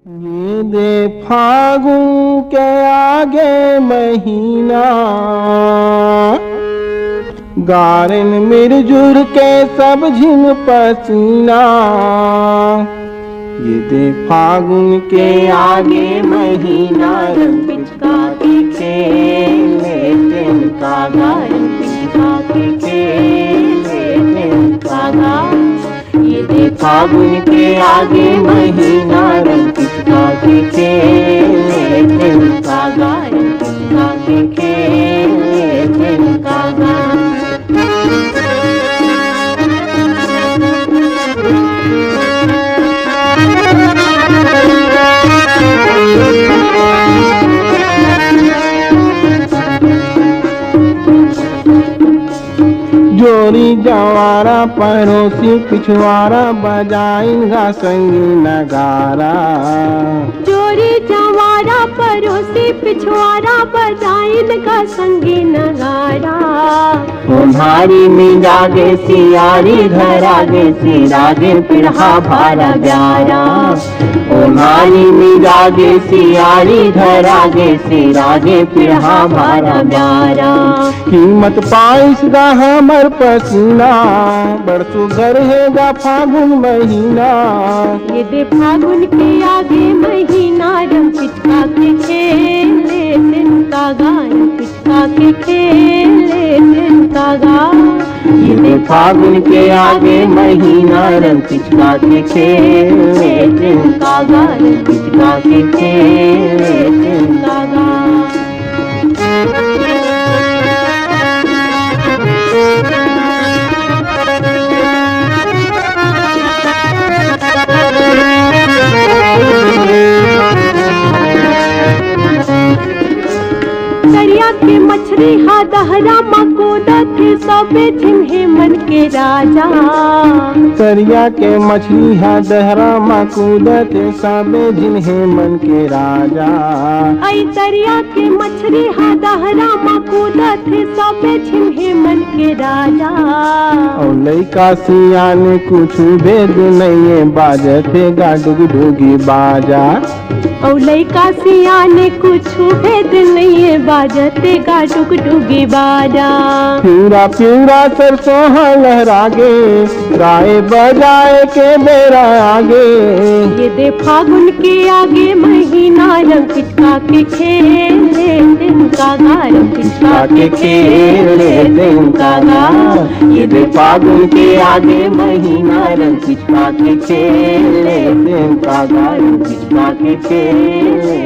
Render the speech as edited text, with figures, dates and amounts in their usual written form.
ये दे फागुन के आगे महीना, गारन मिरजुर के सब झिन पसीना। ये दे फागुन के आगे महीना, रंग पिचका के खेले तिनका गा, रंग पिचका के खेले तिनका गा। ये दे फागुन के आगे महीना, रंग पिचका के खेले तिनका गा, रंग पिचका के खेले तिनका गा। जोरी जवारा पड़ोसी पिछवाड़ा, बजाएगा संगी नगारा। जोरी जवारा पड़ोसी पिछवाड़ा, बजाएगा संगी नगारा। तुम्हारी मिजागे सियारी, धरागे सिरागे पिरहा भारा प्यारा। तुम्हारी मिजागे सियारी, धरागे सिरागे पिरहा भारा प्यारा। कीमत पाइसगा हमर पसीना, बरसो घर हैगा फागुन महीना। ये दे फागुन के आगे महीना, रंग पिचका के खेले तिनका गा, रंग पिचका के खेले तिनका गा। ये दे फागुन के आगे महीना, रंग पिचका के खेले तिनका गा, रंग पिचका के खेले तिनका गा। दरिया के मछली हा दहरा मकोदा थे, सबे झिन्हे मन के राजा। दरिया के मछली हा दहरा मकूदा थे, सबे झिन्हे मन के राजा। आई दरिया के मछली हा दहरा मकोदा थे, सबे झिन्हे मन के राजा। और लइका सियाने कुछ भेद नहीं, बाजते गा डुग डुगी बाजा। और लइका सियाने कुछ भेद नहीं है, बाजते गा डुग डुगी बाजा। प्यूरा प्यूरा सरसों लहरागे, गाए बजाए के बेरा आगे। ये दे फागुन के आगे महीना, रंग पिचका के खेले तिनका गा, रंग पिचका के खेले तिनका गा। ये दे फागुन के आगे महीना, रंग पिचका के खेले तिनका गा, रंग पिचका के खेले